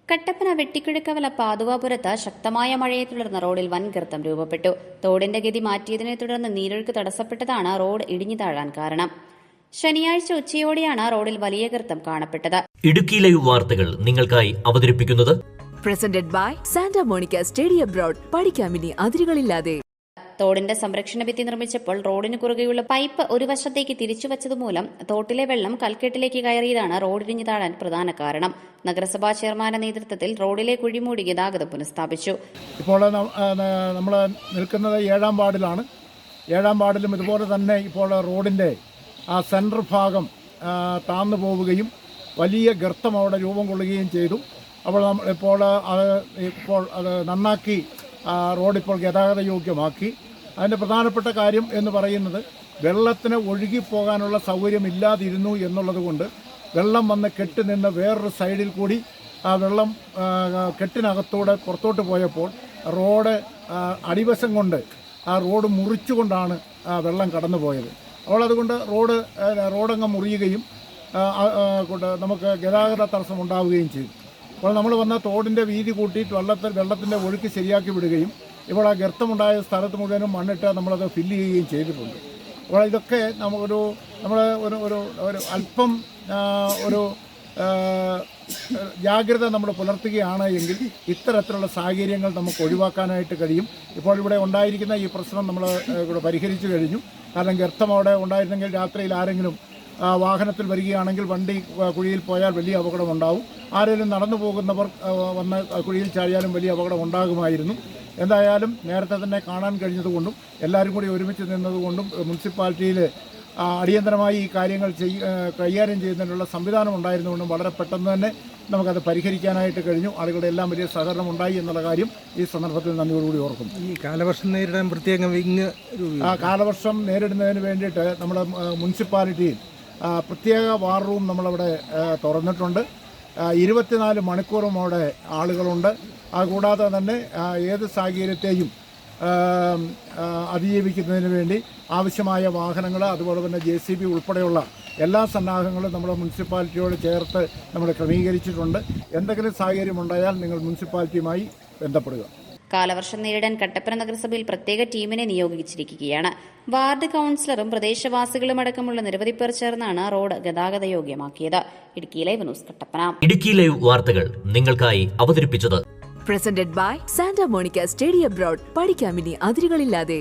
കട്ടപ്പന വെട്ടിക്കുഴക്കവല പാതുവാപുരത്ത് ശക്തമായ മഴയെ തുടർന്ന് റോഡിൽ വൻ ഗർത്തം രൂപപ്പെട്ടു. തോടിന്റെ ഗതി മാറ്റിയതിനെ തുടർന്ന് നീരൊഴുക്ക് തടസ്സപ്പെട്ടതാണ് റോഡ് ഇടിഞ്ഞു താഴാൻ കാരണം. ശനിയാഴ്ച ഉച്ചയോടെയാണ് റോഡിൽ വലിയ ഗർത്തം കാണപ്പെട്ടത്. ഇടുക്കി ലൈവ് വാർത്തകൾ നിങ്ങൾക്കായി അവതരിപ്പിക്കുന്നത് presented by Santa Monica study abroad. പഠിക്കാമിനി അതിരുകളില്ലാതെ. തോടിന്റെ സംരക്ഷണ ഭിത്തി നിർമ്മിച്ചപ്പോൾ റോഡിന് കുറുകെയുള്ള പൈപ്പ് ഒരു വശത്തേക്ക് തിരിച്ചുവച്ചതുമൂലം തോട്ടിലെ വെള്ളം കൽക്കെട്ടിലേക്ക് കയറിയതാണ് റോഡിടിഞ്ഞു താഴാൻ പ്രധാന കാരണം. നഗരസഭാ ചെയർമാന്റെ നേതൃത്വത്തിൽ റോഡിലെ കുഴിമൂടി ഗതാഗതം പുനഃസ്ഥാപിച്ചു. ഇപ്പോൾ നമ്മൾ നിൽക്കുന്നത് 7-ാം വാർഡിലാണ്. 7-ാം വാർഡിലും ഇതുപോലെ തന്നെ ഇപ്പോൾ റോഡിൻ്റെ ആ സെൻട്രൽ ഭാഗം താന്നു പോവുകയും വലിയ ഗർത്തം അവിടെ രൂപം കൊള്ളുകയും ചെയ്തു. അപ്പോൾ ഇപ്പോൾ അത് നന്നാക്കി റോഡിപ്പോൾ ഗതാഗത യോഗ്യമാക്കി. അതിൻ്റെ പ്രധാനപ്പെട്ട കാര്യം എന്ന് പറയുന്നത് വെള്ളത്തിന് ഒഴുകിപ്പോകാനുള്ള സൗകര്യമില്ലാതിരുന്നു എന്നുള്ളത് കൊണ്ട് വെള്ളം വന്ന് കെട്ടി നിന്ന് വേറൊരു സൈഡിൽ കൂടി ആ വെള്ളം കെട്ടിനകത്തൂടെ പുറത്തോട്ട് പോയപ്പോൾ റോഡ് അടിവശം കൊണ്ട് ആ റോഡ് മുറിച്ചുകൊണ്ടാണ് വെള്ളം കടന്നു പോയത്. അപ്പോൾ അതുകൊണ്ട് റോഡങ്ങ് മുറിയുകയും നമുക്ക് ഗതാഗത തടസ്സം ഉണ്ടാവുകയും ചെയ്തു. അപ്പോൾ നമ്മൾ വന്ന തോടിൻ്റെ വീതി കൂട്ടിയിട്ട് വെള്ളത്തിൻ്റെ ഒഴുക്ക് ശരിയാക്കി വിടുകയും ഇപ്പോൾ ആ ഗർത്തമുണ്ടായ സ്ഥലത്ത് മുഴുവനും മണ്ണിട്ട് നമ്മളത് ഫില്ല് ചെയ്യുകയും ചെയ്തിട്ടുണ്ട്. അപ്പോൾ ഇതൊക്കെ നമ്മൾ ഒരു അല്പം ജാഗ്രത നമ്മൾ പുലർത്തുകയാണ് എങ്കിൽ ഇത്തരത്തിലുള്ള സാഹചര്യങ്ങൾ നമുക്ക് ഒഴിവാക്കാനായിട്ട് കഴിയും. ഇപ്പോൾ ഇവിടെ ഉണ്ടായിരിക്കുന്ന ഈ പ്രശ്നം നമ്മൾ ഇവിടെ പരിഹരിച്ചു കഴിഞ്ഞു. കാരണം ഗർത്തം അവിടെ ഉണ്ടായിരുന്നെങ്കിൽ രാത്രിയിൽ ആരെങ്കിലും വാഹനത്തിൽ വരികയാണെങ്കിൽ വണ്ടി കുഴിയിൽ പോയാൽ വലിയ അപകടം ഉണ്ടാവും. ആരെങ്കിലും നടന്നു പോകുന്നവർ വന്ന് കുഴിയിൽ ചാടിയാലും വലിയ അപകടം ഉണ്ടാകുമായിരുന്നു. എന്തായാലും നേരത്തെ തന്നെ കാണാൻ കഴിഞ്ഞതുകൊണ്ടും എല്ലാവരും കൂടി ഒരുമിച്ച് നിന്നതുകൊണ്ടും മുനിസിപ്പാലിറ്റിയിൽ അടിയന്തരമായി ഈ കാര്യങ്ങൾ കൈകാര്യം ചെയ്യുന്നതിനുള്ള സംവിധാനം ഉണ്ടായിരുന്നുകൊണ്ടും വളരെ പെട്ടെന്ന് തന്നെ നമുക്കത് പരിഹരിക്കാനായിട്ട് കഴിഞ്ഞു. ആളുകളുടെ എല്ലാം വലിയ സഹകരണം ഉണ്ടായി എന്നുള്ള കാര്യം ഈ സന്ദർഭത്തിൽ നന്ദിയോടുകൂടി ഓർക്കും. ഈ കാലവർഷം നേരിടാൻ പ്രത്യേകം കാലവർഷം നേരിടുന്നതിന് വേണ്ടിയിട്ട് നമ്മുടെ മുനിസിപ്പാലിറ്റിയിൽ പ്രത്യേക വാർ റൂം നമ്മളവിടെ തുറന്നിട്ടുണ്ട്. 24 മണിക്കൂറും അവിടെ ആളുകളുണ്ട്. അതുകൂടാതെ തന്നെ ഏത് സാഹചര്യത്തെയും അതിജീവിക്കുന്നതിന് വേണ്ടി ആവശ്യമായ വാഹനങ്ങൾ, അതുപോലെ തന്നെ JCB ഉൾപ്പെടെയുള്ള എല്ലാ സന്നാഹങ്ങളും നമ്മുടെ മുനിസിപ്പാലിറ്റിയോട് ചേർത്ത് നമ്മൾ ക്രമീകരിച്ചിട്ടുണ്ട്. എന്തെങ്കിലും സാഹചര്യമുണ്ടായാൽ നിങ്ങൾ മുനിസിപ്പാലിറ്റിയുമായി ബന്ധപ്പെടുക. കാലവർഷം നേരിടാൻ കട്ടപ്പന നഗരസഭയിൽ പ്രത്യേക ടീമിനെ നിയോഗിച്ചിരിക്കുകയാണ്. വാർഡ് കൌൺസിലറും പ്രദേശവാസികളും അടക്കമുള്ള നിരവധി പേർ ചേർന്നാണ് റോഡ് ഗതാഗത യോഗ്യമാക്കിയത്. Idukki live news Kattappana. Idukki live വാർത്തകൾ നിങ്ങൾക്കായി അവതരിപ്പിച്ചത് presented by Santa Monica study abroad. പഠിക്കാമിനി അതിരുകളില്ലാതെ.